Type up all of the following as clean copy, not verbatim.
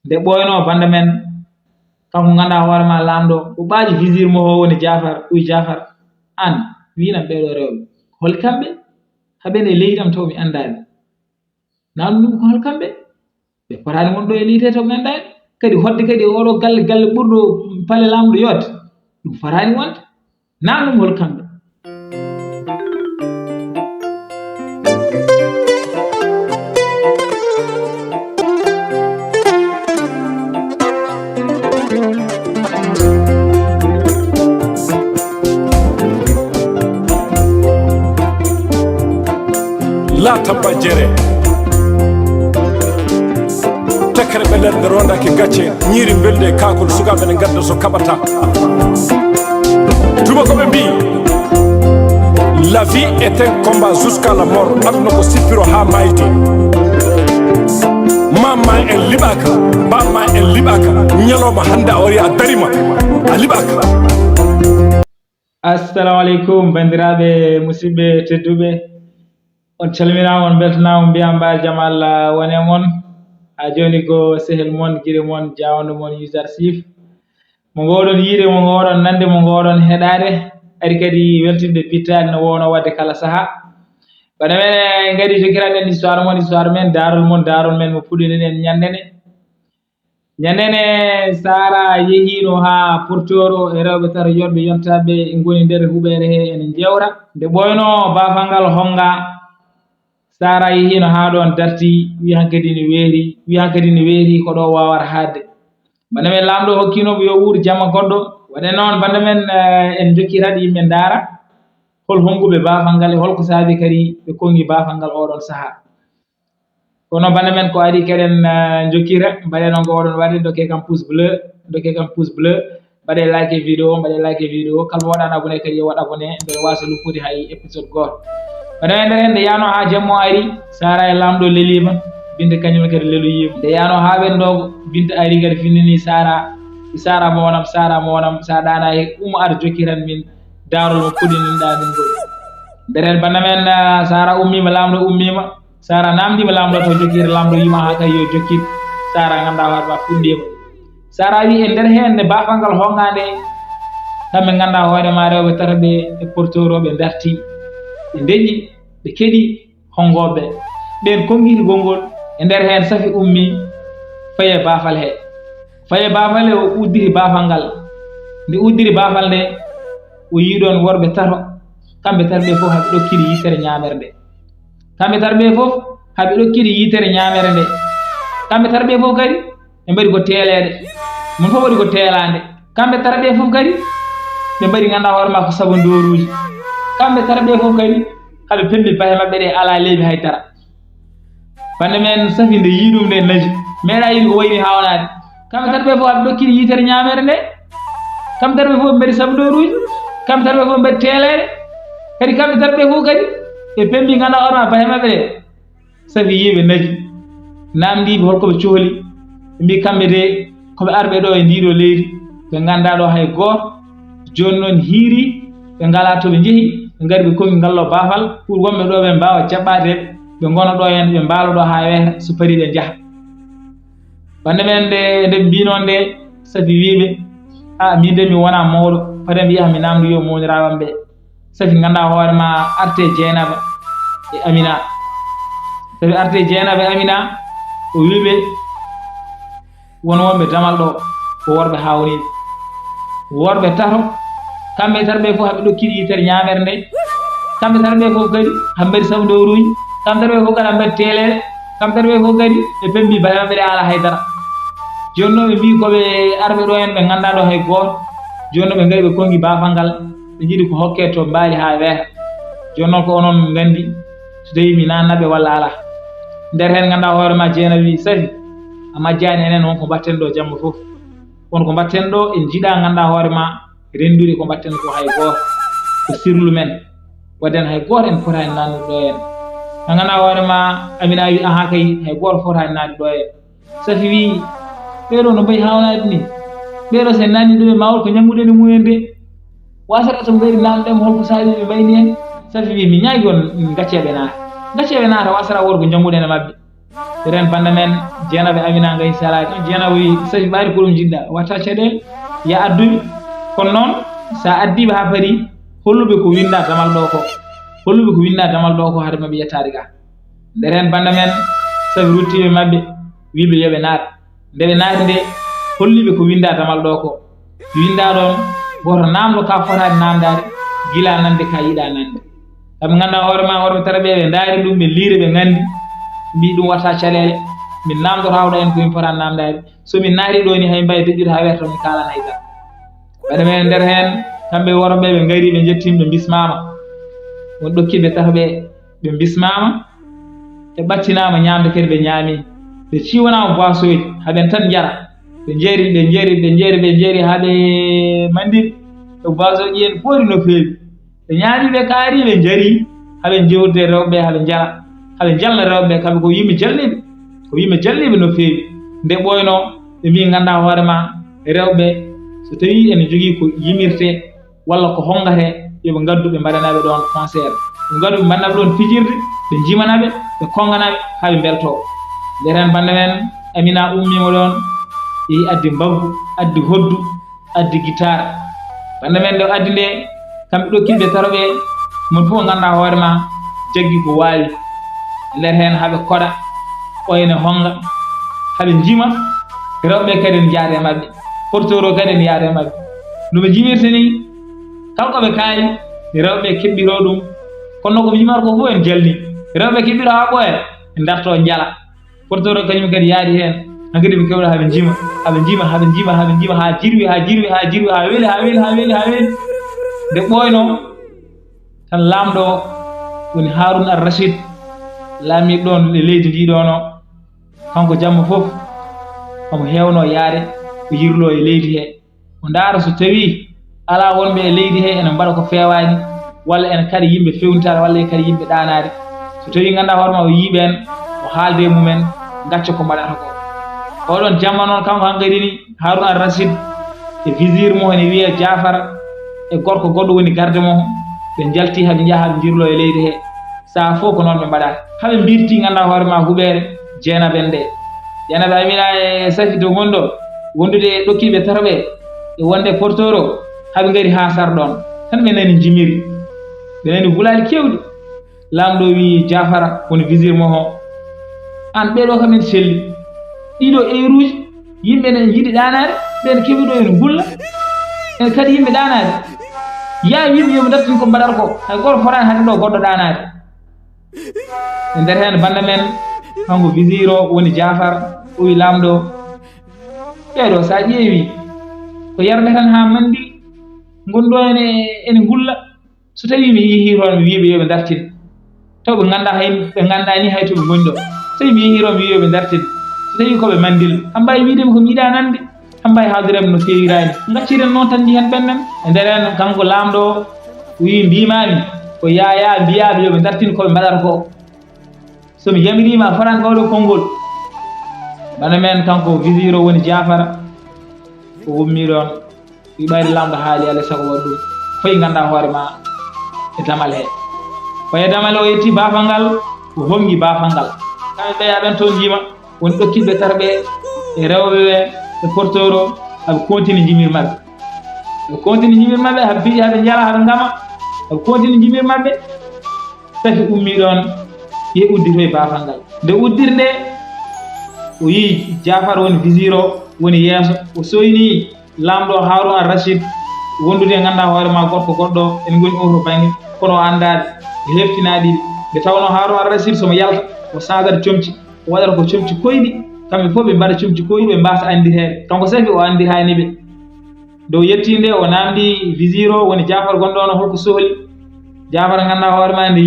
nde ɓoyno banda men kanko ganduɗa hoore ma lamɗo ɓuɓaji visir mo ho woni Jafar uy Jafar an winam ɓeɗo rewɓe hol kamɓe haɓene leydi am taw mi andani nanu ɗum ko hol kamɓe ɓe potani won ɗo e leydi taw mi andani kadi hodde kadi oɗo galle ɓurɗo paale lamɗo yodde ɗum fotani wonde nanu ɗum hol kamɓe. La tabba jere tekere ɓe nder rondake gacce ñiiri belde kakol sukaɓe ne gadda so kaɓata tubakoɓe mbi la vie est un combat jusqu'à la mort aduna ko sippiro ha mayde mamma en liɓaka bamma en liɓaka ñalowma hande a wari a darima a liɓaka. Assalamu aleykum bandiraɓe musidɓe tedduɓe, on calminama on beltanama mbiyam mba jaam Allah wone mon ha joni ko sehel mon guire mon jawdo mon User Sif mo gowɗon yiide mo gowɗon nande mo gowɗon heɗade ari kadi weltinde pittade no wowno wadde kala saaha bana men gadi jogiraɗen histoire men darol men mo puɗɗiɗen en ñandene Sara yehino ha portoro e rewɓe tata yodɓe yontaɓe goni nder huɓere he ene jewra nde ɓoyno bafal ngal honga Sara yehino ha ɗon darti wi hankadi ne weeri ko ɗo wawata hadde banda men lamɗo hokkinomo yo wuur jamma goɗɗo waɗe noon banda men en jokkiraɗe yimɓe daara hol honguɓe bafal ngal e holko saabi kadi ɓe kongi bafal ngal oɗon saaha kono banda men ko adi keɗen jokkira mbaɗe noon ko oɗon waɗi dokke kam pouce bleu mbaɗe like vidéo kalmo waɗano abonné kadi yo waɗ abonné mbeɗa wasa luppude hay épisode goto banda men nder hen nde yano ha jammo ari Sara e lamɗo lelima Binta kañum kadi leloyima nde yano ha ɓendogo Binta ari kadi finnini Sara mo wonam sa ɗana he ar jokkiran min darol mo puɗɗininɗa min gol nder hen banda men Sara ummima lamɗo ummima Sara namdima lamɗo to jokkira lamɗo yima ha kay yo jokkir Sara ganda hoorema fuɗɗima Sara wi e nder hen nde bafal ngal hongade kamɓe ganda hoorema rewɓe tata ɓe e portoroɓe darti ɓe deƴƴi ɓe keeɗi hongoɓe ɓen konguiri gongol e nder hen safi ummi faye bafal he o uddiri bafal ngal nde uddiri bafal nde o yiɗon worɓe tato kamɓe tato ɓe fof haɓe ɗokkiri yitere ñamere nde kamɓe tato ɓe fof haɓe ɗokkiri yitere ñamere nde kamɓe tato ɓe fof kadi ɓe mbaɗi ko telede mon fof waɗi ko telande kamɓe tato ɓe fof kadi ɓe mbaɗi ganduɗa hoorema ko sabandoruji kamɓe tato ɓe fof kadi haɓe pemmi bahe mabɓe ɗe ala leydi haydara bande men safi nde yiɗum nde naji meeɗa yiɗi ko wayni hawnade kamɓe tato ɓe fof haɓe ɗokkiri yitere ñamere nde kamɓe tato ɓe fof ɓe mbaɗi sabandoruji kamɓe tato ɓe fof mbaɗi telede kadi kamɓe tato ɓe fof kadi ɓe pemmi ganduɗa hoorema bahe mabɓe ɗe safi yiɓe naji namdiɓe holkoɓe cohli ɓe mbi kamɓe de koɓe arɓe ɗo e ndiɗo leydi ɓe ganda ɗo hay goto joni noon hiiri ɓe ngala to ɓe jeehi ɓe ngari ɓe kongi ngallo bafal pour wonɓe ɗo ɓe mbawa jaɓɓade ɓe gona ɗo hen ɓe mbalo ɗo ha weeta so pari ɓe jaaha bande men nde mbino nde safi wiɓe min de mi wona mawɗo fade mi yaha mi namdo yo mawnirawam ɓe safi ganda hoorema arte Dieynaba e Amina safi arte Dieynaba e Amina o wiɓe won wonɓe damal ɗo ko worɓe hawniɓe worɓe tato kamɓe tato ɓe fof haɓe ɗokkiri yitere ñamere nde kamɓe tato ɓe fof kadi haɓe mbaɗi sabandoruji kamɓe tato ɓe fof kadi haɓe mbaɗi telede kamɓe tato ɓe fof kadi ɓe pemmi bahe mabɓe ɗe ala haydara joni noon ɓe mbi koɓe arɓe ɗo hen ɓe ganda ɗo hay goto joni noon ɓe ngari ɓe kongi bafal ngal ɓe jiiɗi ko hokke to mbaali ha weeta joni noon ko onon gandi so tawi mi nannaɓe walla ala nder hen ganda hoorema Dieynaba wi safi a majjani enen wonko mbatten ɗo jamma fof wonko mbatten ɗo en jiiɗa ganda hoorema rendude ko mbatten ko hay goto ko sirlu men wadden hay goto en fotani nannude ɗo hen a ganda hoorema Amina wi aha kay hay goto fotani nande ɗo hen safi wi ɓeɗo no mbayi hawnade ni ɓeɗo sen nanni ɗum e mawol ko ñamguɗen e mumen de wasata to ngari nanɗemo holko saabi ɓe mbayni hen safi wi mi ñaagi on gacceɓe naata wasata woto ko jamguɗen e mabɓe ren banda men jeenaɓe amina ngay salaki jeenaɓe wi safi ɓaari ko ɗum jiɗɗa watta caɗele ya adduɓe kono noon sa addiɓe ha paari holluɓe ko winda damal ɗo ko holluɓe ko winda damal ɗo ko haade maɓe yettade ga nde ren banda men safi ruttiɓe mabɓe wiɓe yoɓe naat nde ɓe naati nde holliɓe ko winda damal ɗo ko winda ɗon goto namdo ka fotade namdade gila nande ka yiɗa nande kamɓe ganduɗa hoore ma worɓe tara ɓe daari ɗum ɓe liiri ɓe gandi mbi ɗum watta caɗele min namdoto hawɗo en komin fotani namdade somin naari ɗo ni hay mbawi deƴƴude ha werto mi kalana hayta waɗa men nder hen kamɓe worɓe ɓe gari ɓe jettimi ɓe bismama won ɗokkiɓe tata ɓe bismama ɓe ɓattinama ñamde kadi ɓe ñaami ɓe ciwanama boisoji haɓen tan jara ɓe jeeri haɓe mandiri ɓe boisoji en foori no feewi ɓe ñaami ɓe kaari ɓe jari haɓe jewtude rewɓe haɓe jara haɓe jalna rewɓe kamɓe ko yimɓe jalniɓe no feewi nde ɓoyno ɓe mbi ganda hoore ma rewɓe so tawi ene jogii ko yimirte walla ko hongate yoɓe gaddu ɓe mbaɗanaɓe ɗon concert ɓe gaddu ɓe mbaɗanaɓe ɗon fijirde ɓe jimanaɓe ɓe konganaɓe ha ɓe belto nderen bande men amina ummima ɗon yehi addi mbaggu addi hoddu addi guitare bande men nde addi nde kamɓe ɗokkiɓe taroɓe mon fof ganda hoore ma jaggi ko wawi nder hen haɓe koɗa ɓoyne honga haɓe jima rewɓe kadi ne jaade mabɓe portoro kadi ne yaade mabɓe no ɓe jimirta ni kala ɓe kaali rewɓe keɓɓiro ɗum kono ko ɓe jimata ko fof en jalni rewɓe keɓɓiro ha ɓooya ɓe darto jala portoro kañum kadi yaadi hen hankkadi ɓe kewɗa haɓe jima ha jirwi ha weeli nde ɓoyno tan lamɗo woni Harun ar-Rashid laamiɓe ɗon e leydi ndi ɗono kanko jamma fof omo hewno yaade o yirlo e leydi he o ndaara so tawi ala wonɓe e leydi he ene mbaɗa ko fewani walla ene kadi yimɓe fewnitade walla kadi yimɓe ɗanade so tawi ganduɗa hoore ma o yiiɓen o haalde e mumen gacca ko mbaɗata ko oɗon jamma noon kanko hankkadi ni Harun ar-Rashid e visir mo ene wiye Jafar e gorko goɗɗo woni garde mo ɓe jalti haɓe jaaha haɓe jirlo e leydi he saa fof ko noon ɓe mbaɗata haɓe mbirti ganduɗa hoore ma huɓere jeenaɓen nde jeenaɓe amina e safi to gonɗo wondude ɗokkiɓe tataɓe e wonde portoro haɓe gari ha sar ɗon tan ɓe nani jimiri ɓe nani gulali kewɗi lamɗo wi Jafara woni visir mo o an ɓeɗo kamen selli ɗiɗo heure uji yimɓe ne jiiɗi ɗanade ɓen keɓi ɗo ene gulla en kadi yimɓe ɗanade ya wiɓe yoɓe dartin ko mbaɗata ko hay goto fotani hade ɗo goɗɗo ɗanade e nder hen banda men kanko visir o woni Jafar o wi lamɗo ɓeɗo sa ƴeewi ko yarde tan ha mandi gonɗo ene gulla so tawi mi yeehi toon mi wiɓe yoɓe dartin taw ɓe ganda ni hay to ɓe goni ɗo so tawi mi yeehi toon mi wi yoɓe dartin so tawi koɓe mandil han mbawi wiidemi ko mi yiɗa nande han mbawi haaldiremi no fewirani gacciren noon tan jihen ɓennen e nder hen kanko lamɗo wi mbimami ko yaya mbiyaɓe yoɓe dartin koɓe mbaɗata ko somi yamirima fotani kawɗo konngol bana men kanko visir o woni Jafara o wummi ɗon wi ɓayde lamɗo haali alay saago waɗ ɗum foyi ganda hoore ma e damal he koye damal o yetti bafal ngal o hongi bafal ngal kamɓe ɓe aɗan toon jima woni ɗokkiɓe tarɓe e rewɓe ɓe e portoro haɓe continue jimir mabɓe haɓe piiji haɓe jala haɓe gama haɓe continue jimir mabɓe safi ummi ɗon ye uddito e bafal ngal nde uddir nde o yii Jafar woni visir o woni yeeso o soyni lamɗo Harun ar-Rashid wondude e ganduɗa hoore ma gorko goɗɗo en goni oto banggue kono o andade e heftinaɗi ɓe tawno Harun ar-Rashid somo yalta o sagata comci o waɗata ko comci koyɗi kamɓe fof ɓe mbaɗa comci koyɗi ɓe mbasa andirede kanko safi o andirani ɓe dow yetti nde o namdi visir o woni Jafar gonɗo ono holko sohli Jafar ganduɗa hoore ma nde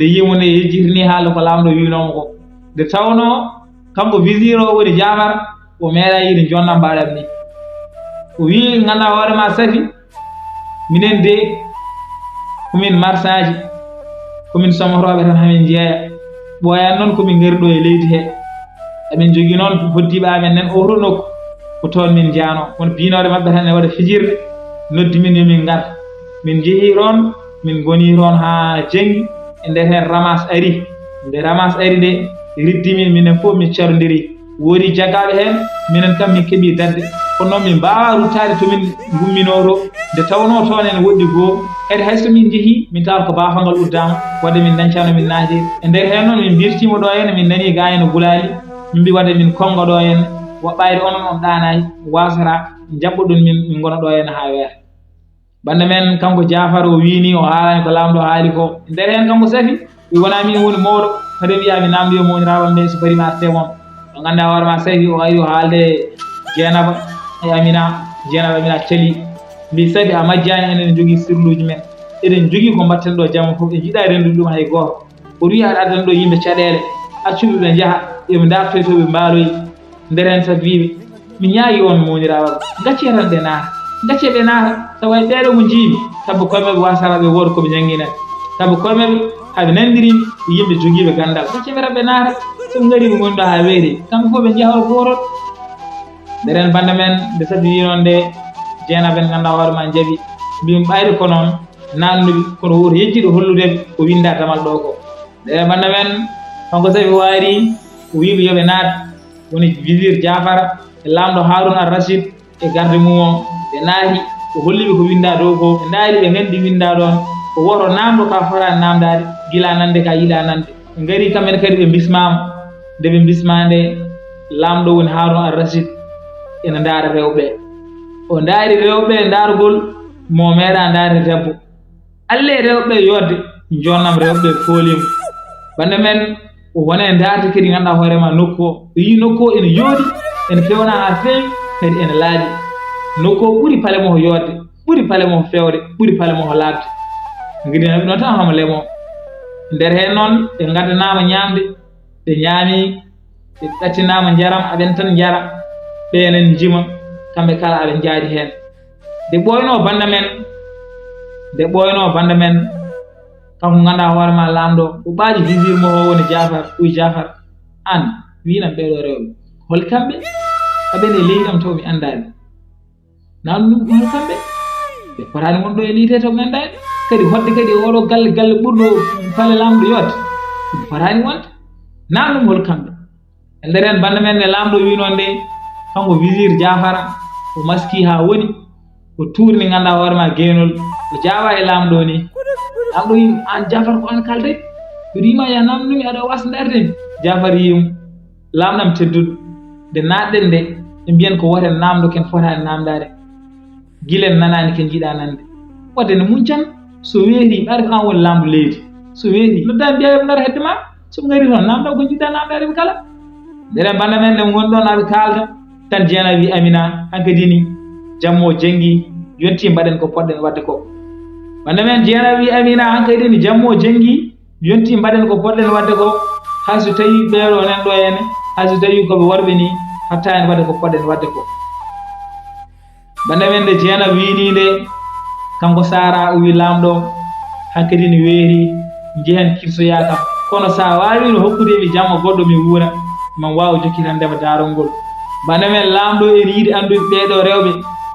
yimo nde yejjitini haala ko lamɗo winomo ko nde tawno kanko visir o woni Jafar o meeɗa yiide jonnam mbaɗam ni o wi ganduɗa hoore ma safi minen de komin marsaji komin somatoɓe tan hamin jeeya ɓoyan noon komin gari ɗo e leydi he eɓen jogui noon hoddiɓe amen nen oto nokku ko toon min jano won biinode mabɓe tan e waɗa fijirde noddi min yomin ngar min jeehi toon min goni toon ha janggi e nder hen ramas ari nde ramas ari nde riddimin minen fof min carondiri woodi jagaɓe hen minen kam min keeɓi darde kono noon min mbawa ruttade tomin gumminoro nde tawno toon en woɗɗi goo kadi hayso min jeehi min tawa ko bafangal uddama wadde min dañcano min naati e nder hen noon min birtima ɗo henne min nani ga ene gulali min mbi wadde min konga ɗo henne woɓɓayde onon on ɗanayi wasata jaɓɓoɗon min gona ɗo henne ha weeta bande men kanko Jafar o wini o haalani ko lamɗo haali ko nder hen kanko safi wi wona min woni mawɗo kadi wiyami namdoyo mowniraɓam ɓe so bari ma arte moon o ganda hoorema safi o ari o haalde Dieynaba e Amina Dieynaba Amina cali mbi sabi a majjani enen jogui sirluji men eɗen jogui ko mbatten ɗo jamma foof e jiiɗa rendude ɗum hay goto o wi aɗa addana ɗo yimɓe caɗele accuɓe ɓe jaaha yoɓe dartoy to ɓe mbaaloyi nder hen sabi wiɓe mi ñaagi on mowniraɓam gacce tan ɓe naata gacce ɓe naata tawa ɓeɗo mo jiimi sabu koyemeɓe wasaraɓe woodi koɓe jangguinen sabu koyemeɓe haɓe nandirimi yimɓe joguiɓe gandal gacce ɓe tan ɓe naata soɓe gari ɓe goni ɗo ha weeri kamɓe fof ɓe jehol gotol nder hen bande men nde sabi wi noon nde Dieynaba en ganduɗa hoore ma jaaɓi mbimi ɓayde ko noon nannuɓe kono woto yejjiɗo holludeɓe ko winda damal ɗo ko nden bande men kanko sabi waari o wiɓe yooɓe naat woni visir Jafara e lamɗo Harouna Al Rachid e garde mum o ɓe naati o holliɓe ko winda dow ko ɓe daari ɓe gandi winda ɗon ko woto namdo ka fotani namdade gila nande ka yiiɗa nande ɓe gari kamɓene kadi ɓe bismama nde ɓe bismande lamɗo woni Harouna Al Rachid ene ndaara rewɓe o ndaari rewɓe ndaargol mo meeɗa ndaari debbo alle rewɓe yodde jonnam rewɓe foolimo bande men o wona e ndaarde kadi ganduɗa hoorema nokku o yi nokku o ene yooɗi ene fewna ha feewi kadi ene laaɓi nokku o ɓuuri pale mo yodde ɓuuri pale mo fewde ɓuuri pale mo laabde guiɗinaɓe noon tan homo lemo nder hen noon ɓe gaddanama ñamde ɓe ñaami ɓe ɗattinama jaram aɓen tan jara ɓenen jima kamɓe kala aɓe jaadi hen nde ɓoyno banda men kanko ganduɗa hoorema lamɗo o ɓaaji visir mo o woni Jafar ɓuy Jafar an winam ɓeɗo rewɓe hol kamɓe aɓene leyɗam taw mi andani nanu hol kamɓe ɓe potani wonɗo e liite taw gandani kadi hodde kadi oɗo galle ɓurɗo fale lamɗo yodde ɗum potani wonde nanɗum hol kamɓe e nder hen bande men ne lamɗo wi noon nde kanko visir Jafara o maski ha woni o tuurni ganduɗa hoorema geenol o jawa e lamɗo ni lamɗo wi an Jafar ko an kalde ɓe wima ya namdumi aɗa wasa dardemi Jafar yimo lamɗam tedduɗo nde natɗen nde ɓe mbiyen ko woten namdo ken fotani namdade guilen nanani ken jiiɗa nande wadde ne muncan so weeti ɓaade ko an woni lamɗo leydi so weeti noddani mbiya yoɓe gara hedde ma soɓe gari toon namdo ko jiiɗa namdade ɓe kala nderen bande men ɗen goni ɗon aɓe kalda tan Dieynaba wi Amina hankadi ni jammo janggi yonti mbaɗen ko poɗɗen wadde ko bande men Dieynaba wi Amina hankadi ni jammo janggi yonti mbaɗen ko poɗɗen wadde ko hayso tawi ɓeeɗo nen ɗo henne hayso tawi koɓe worɓe ni hattani wadde ko poɗɗen wadde ko bande men nde Dieynaba wini nde kanko Sara o wi lamɗo hankadi ni weeri jehen kirsoya kam kono sa wawino hokkudeɓe jamma goɗɗo mi wuura man wawa jokkitandema darol ngol bande men lamɗo ene yiiɗi andude ɓeeɗo rewɓe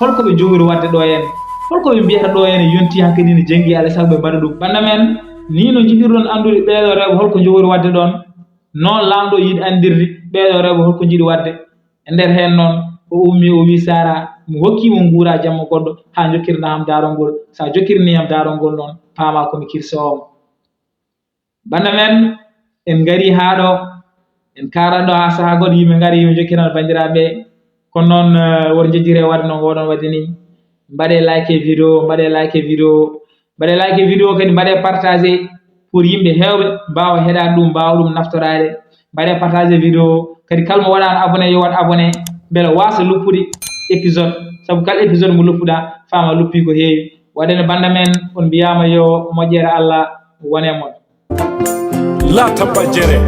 holko ɓe jogori wadde ɗo henne holko ɓe mbiyata ɗo henne yonti hankadi ne janggi alay saago ɓe mbaɗa ɗum bande men ni no jiɗirɗon andude ɓeeɗo rewɓe holko jogori wadde ɗon noon lamɗo yiiɗi andirde ɓeeɗo rewɓe holko jiiɗi wadde e nder hen noon o ummi o wi Sara mi hokkimo nguura jamma goɗɗo ha jokkirnaham darol ngol sa jokkirniyam darol ngol noon paama komi kirsowomo bande men en gari ha ɗo en karanɗo ha saaha goɗɗo yimɓe gaari yimɓe jokkiran bandiraɓe kono noon woto jejjire wadde noon woɗon wadde ni mbaɗe like vidéo kadi mbaɗe partagé pour yimɓe hewɓe mbawa heɗade ɗum mbawa ɗum naftorade mbaɗe partagé vidéo kadi kalmo waɗano abonné yo wat abonné beele wasa luppude épisode saabu kala épisode mo luppuɗa fama luppi ko heewi waɗene banda men on mbiyama yo moƴƴere Allah wone mon la tabba jere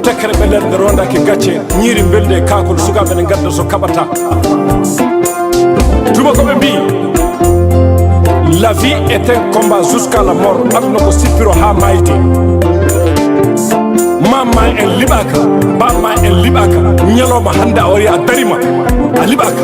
tekkere ɓe nder rondaki gacce ñiiri belde kakol sukaɓe ne gadda so kaɓata tubakoɓe mbi la vie est un combat jusqu'à la mort aduna ko sippiro ha mayde mamma en liɓaka bamma en liɓaka ñalawma hande a wari a darima a liɓaka